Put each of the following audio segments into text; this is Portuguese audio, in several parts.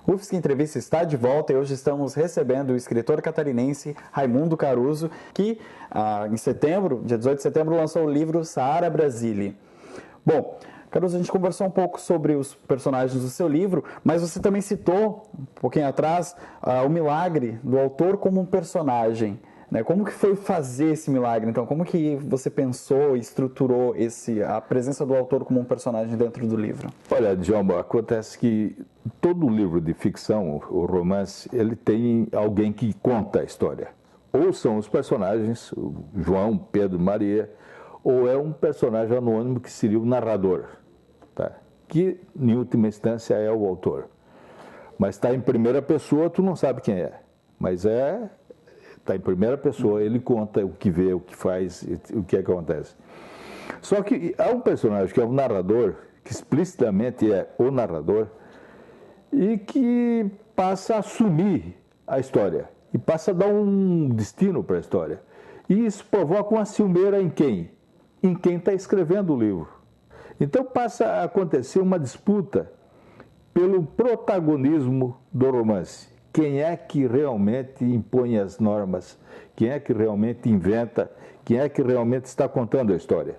UFSC Entrevista está de volta e hoje estamos recebendo o escritor catarinense Raimundo Caruso, que em setembro, dia 18 de setembro, lançou o livro Saara Brasília. Bom, Caruso, a gente conversou um pouco sobre os personagens do seu livro, mas você também citou, um pouquinho atrás, o milagre do autor como um personagem. Né? Como que foi fazer esse milagre? Então, como que você pensou e estruturou a presença do autor como um personagem dentro do livro? Olha, Djalma, acontece que todo livro de ficção, o romance, ele tem alguém que conta a história. Ou são os personagens, o João, Pedro, Maria, ou é um personagem anônimo que seria o narrador, tá? Que, em última instância, é o autor. Mas está em primeira pessoa, tu não sabe quem é. Mas está em primeira pessoa, ele conta o que vê, o que faz, o que acontece. Só que há um personagem que é o narrador, que explicitamente é o narrador, e que passa a assumir a história, e passa a dar um destino para a história. E isso provoca uma ciumeira em quem? Em quem está escrevendo o livro. Então passa a acontecer uma disputa pelo protagonismo do romance. Quem é que realmente impõe as normas? Quem é que realmente inventa? Quem é que realmente está contando a história?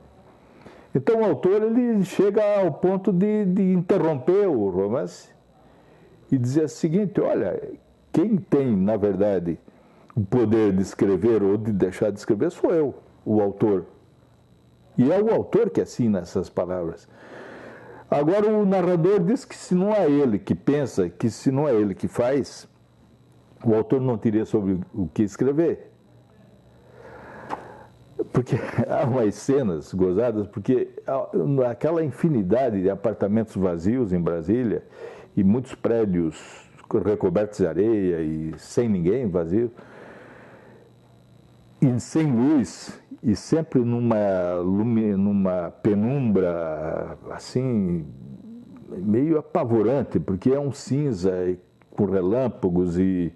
Então o autor ele chega ao ponto de interromper o romance e dizer o seguinte: olha, quem tem, na verdade, o poder de escrever ou de deixar de escrever sou eu, o autor. E é o autor que assina essas palavras. Agora o narrador diz que se não é ele que pensa, que se não é ele que faz, o autor não teria sobre o que escrever. Porque há umas cenas gozadas, porque aquela infinidade de apartamentos vazios em Brasília e muitos prédios recobertos de areia e sem ninguém, vazio, e sem luz, e sempre numa penumbra assim, meio apavorante, porque é um cinza com relâmpagos e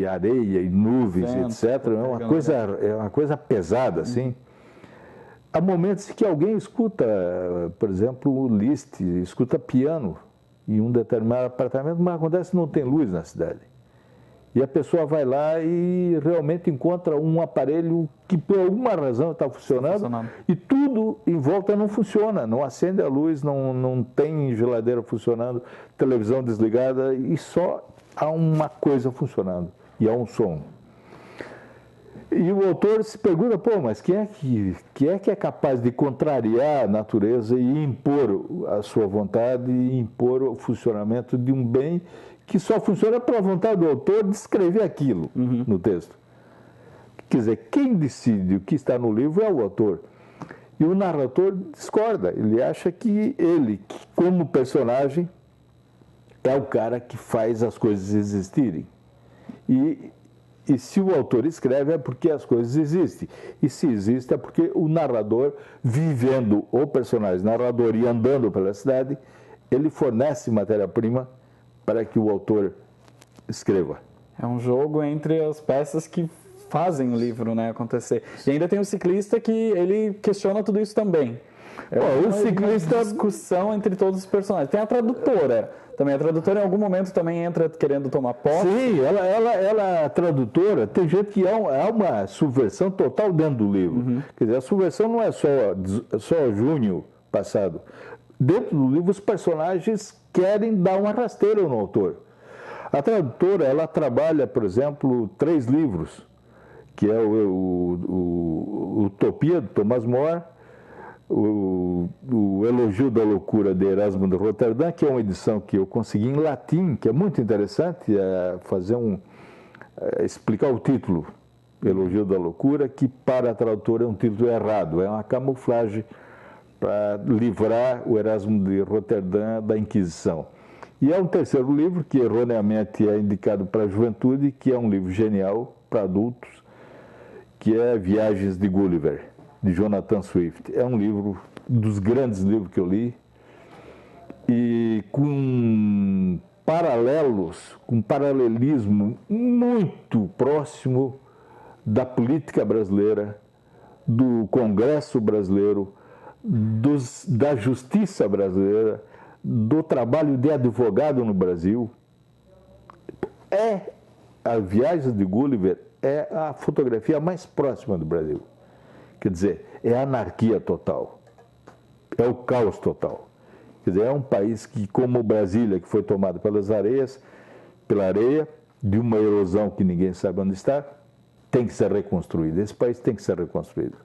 areia e nuvens, etc. É uma coisa pesada, assim. Há momentos em que alguém escuta, por exemplo, o Liszt, escuta piano em um determinado apartamento, mas acontece que não tem luz na cidade. E a pessoa vai lá e realmente encontra um aparelho que por alguma razão está funcionando e tudo em volta não funciona, não acende a luz, não tem geladeira funcionando, televisão desligada e só há uma coisa funcionando e há um som. E o autor se pergunta, pô, mas quem é que é capaz de contrariar a natureza e impor a sua vontade e impor o funcionamento de um bem que só funciona pela vontade do autor de escrever aquilo no texto? Quer dizer, quem decide o que está no livro é o autor. E o narrador discorda, ele acha que ele, como personagem, é o cara que faz as coisas existirem. E se o autor escreve é porque as coisas existem. E se existe é porque o narrador, vivendo o personagem narrador e andando pela cidade, ele fornece matéria-prima para que o autor escreva. É um jogo entre as peças que fazem o livro, né, acontecer. E ainda tem o ciclista que ele questiona tudo isso também. O ciclista... uma discussão entre todos os personagens. Tem a tradutora também. A tradutora em algum momento também entra querendo tomar posse. Sim, ela a tradutora, tem gente que há uma subversão total dentro do livro. Quer dizer, a subversão não é só junho passado. Dentro do livro, os personagens querem dar uma rasteira no autor. A tradutora, ela trabalha, por exemplo, 3 livros, que é o Utopia, do Thomas More, o Elogio da Loucura, de Erasmo de Roterdã, que é uma edição que eu consegui em latim, que é muito interessante, explicar o título, Elogio da Loucura, que para a tradutora é um título errado, é uma camuflagem para livrar o Erasmo de Roterdã da Inquisição. E é um terceiro livro que erroneamente é indicado para a juventude, que é um livro genial para adultos, que é Viagens de Gulliver, de Jonathan Swift. É um livro dos grandes livros que eu li e com paralelismo muito próximo da política brasileira, do Congresso brasileiro, da justiça brasileira, do trabalho de advogado no Brasil, A Viagem de Gulliver é a fotografia mais próxima do Brasil. Quer dizer, é a anarquia total, é o caos total. Quer dizer, é um país que, como Brasília, que foi tomado pelas areias, pela areia, de uma erosão que ninguém sabe onde está, tem que ser reconstruído. Esse país tem que ser reconstruído.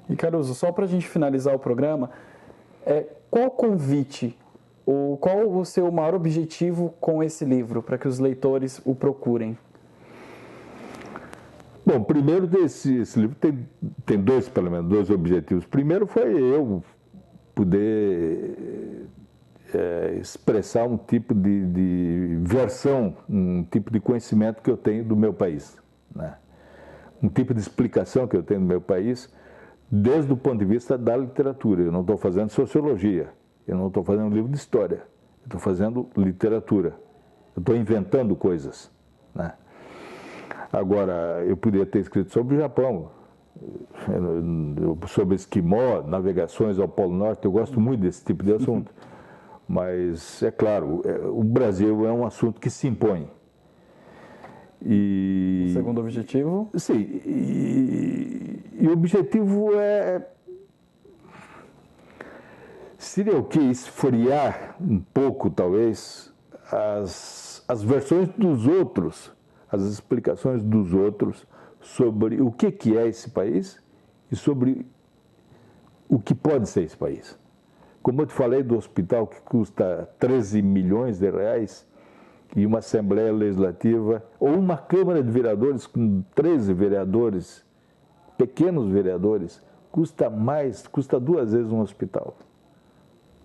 E Caruso, só para a gente finalizar o programa, qual o convite, qual o seu maior objetivo com esse livro, para que os leitores o procurem? Bom, primeiro, esse livro tem pelo menos dois objetivos. Primeiro foi eu poder expressar um tipo de versão, um tipo de conhecimento que eu tenho do meu país, né? Um tipo de explicação que eu tenho do meu país, desde o ponto de vista da literatura. Eu não estou fazendo sociologia, eu não estou fazendo livro de história, eu estou fazendo literatura, eu estou inventando coisas, né? Agora, eu poderia ter escrito sobre o Japão, sobre esquimó, navegações ao Polo Norte. Eu gosto muito desse tipo de assunto. Mas, é claro, o Brasil é um assunto que se impõe. O segundo objetivo? Sim, e o objetivo seria o quê? Esfriar um pouco, talvez, as versões dos outros, as explicações dos outros sobre o que é esse país e sobre o que pode ser esse país. Como eu te falei do hospital que custa 13 milhões de reais e uma Assembleia Legislativa ou uma Câmara de Vereadores com 13 vereadores, pequenos vereadores, custa duas vezes um hospital.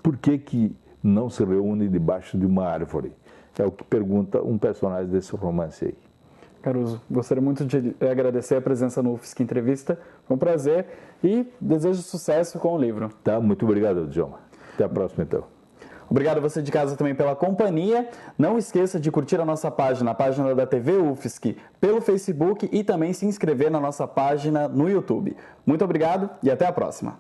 Por que não se reúne debaixo de uma árvore? É o que pergunta um personagem desse romance aí. Caruso, gostaria muito de agradecer a presença no UFSC Entrevista. Foi um prazer e desejo sucesso com o livro. Tá, muito obrigado, Djalma. Até a próxima, então. Obrigado a você de casa também pela companhia. Não esqueça de curtir a nossa página, a página da TV UFSC, pelo Facebook e também se inscrever na nossa página no YouTube. Muito obrigado e até a próxima.